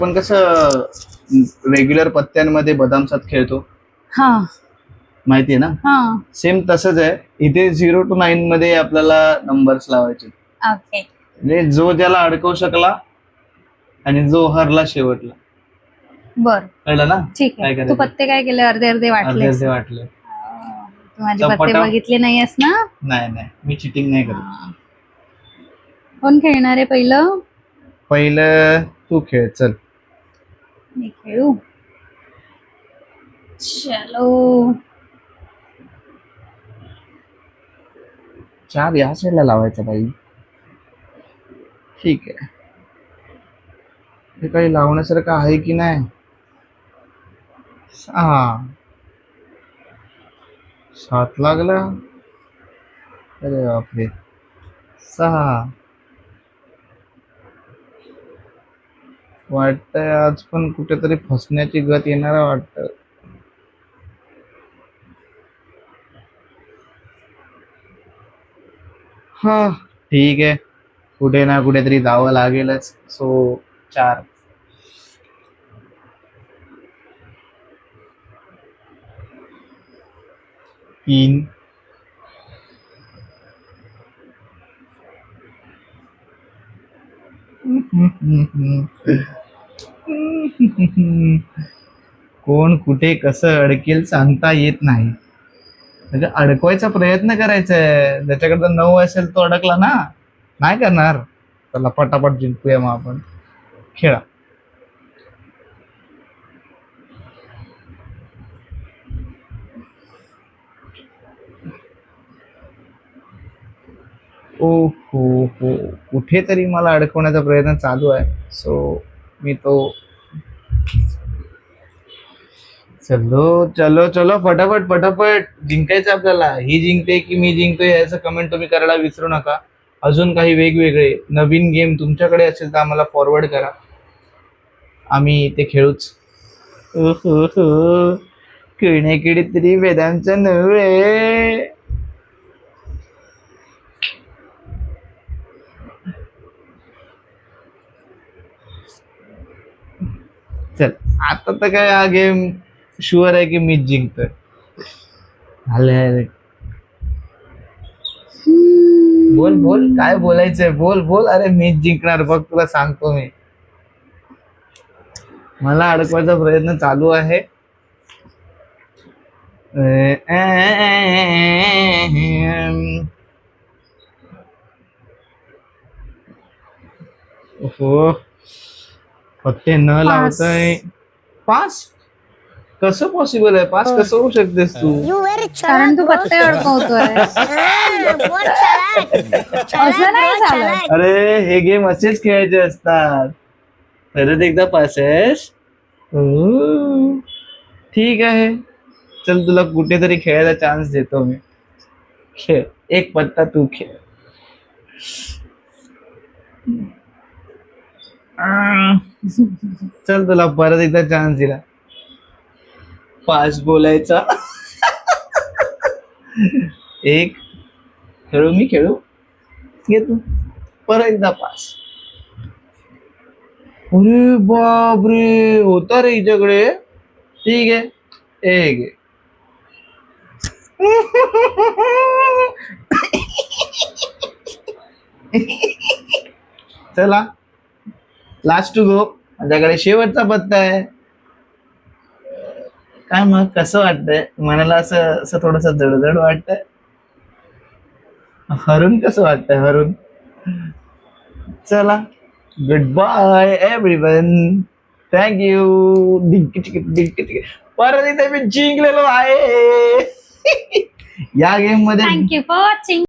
आपण कसं रेग्युलर पत्त्यांमध्ये बदाम सात खेळतो हा माहितीये ना, हा सेम तसंच आहे. इथे 0 to 9 मध्ये आपल्याला नंबर्स लावायचे. ओके म्हणजे जो ज्याला अडकवू शकला आणि जो हरला शेवटला. बर कळलं ना? ठीक काय आहे. तू करायचं? पत्ते काय केले? अर्धे अर्धे वाटले. अर्धे वाटले. तू माझे पत्ते चपाटा. बघितले नाहीयेस ना? नाही मी चिटिंग नाही करत. हा. कोण खेळणार आहे पहिलं? पहिलं तू खेळ, चल. मी खेळू. चलो 4 या साईडला लावायचा बाई. ठीक आहे. हे काही लावण्यासारखं आहे की नाही? 7 लागला. अरे बापरे. 6 वाटतंय आज पण कुठेतरी फसण्याची गत येणार वाटत. हा ठीक आहे, कुठे ना कुठेतरी जावं लागेलच. सो 4 3 कोण कुठे कसं अडकेल सांगता येत नाही. म्हणजे अडकवायचा प्रयत्न करायचा आहे. ज्याच्याकडे 9 असेल तो अडकला ना, नाही करणार. चला पटापट जिंकूया मग आपण. खेळा. ओ हो कुठेतरी मला अडकवण्याचा प्रयत्न चालू आहे. सो मी तो चलो चलो चलो फटाफट जिंकायचं आपल्याला. ही जिंकते की मी जिंकतोय याचं कमेंट तुम्ही करायला विसरू नका. अजून काही वेगवेगळे नवीन गेम तुमच्याकडे असेल तर आम्हाला फॉरवर्ड करा, आम्ही ते खेळूच. खेळण्याकडे तरी वेदांचं नव्हे. चल आता तर काय हा गेम शुअर आहे की मीच जिंकतोय. बोल काय बोलायचंय, बोल. अरे मीच जिंकणार बघ, तुला सांगतो मी. मला अडकवायचा प्रयत्न चालू आहे. हो पत्ते न लावताय. 5 कसं पॉसिबल आहे? 5 कसं होऊ शकतेस तू? कारण तू पत्ते अडकवतोय. असं नाही चालत. अरे हे गेम असेच खेळायचे असतात. परत एकदा पासेस. ठीक आहे, चल तुला कुठेतरी खेळायला चान्स देतो मी. खेळ, एक पत्ता तू खेळ. चल तुला परत एकदा चान्स दिला. 5 बोलायचा. 1 खेळू घे तू परत एकदा 5. अरे बापरे, होता रे हिच्याकडे. ठीक आहे, 1 चला लास्ट टू गो. माझ्याकडे शेवटचा पत्ता आहे. काय मग कसं वाटतंय मनाला? असं असं थोडस जडजड वाटतंय. हरून कसं वाटतंय हरून? चला गुड बाय एव्हरीवन. थँक्यू. परत इथे मी जिंकलेलो आहे. या गेम मध्ये थँक्यू फॉर वॉचिंग.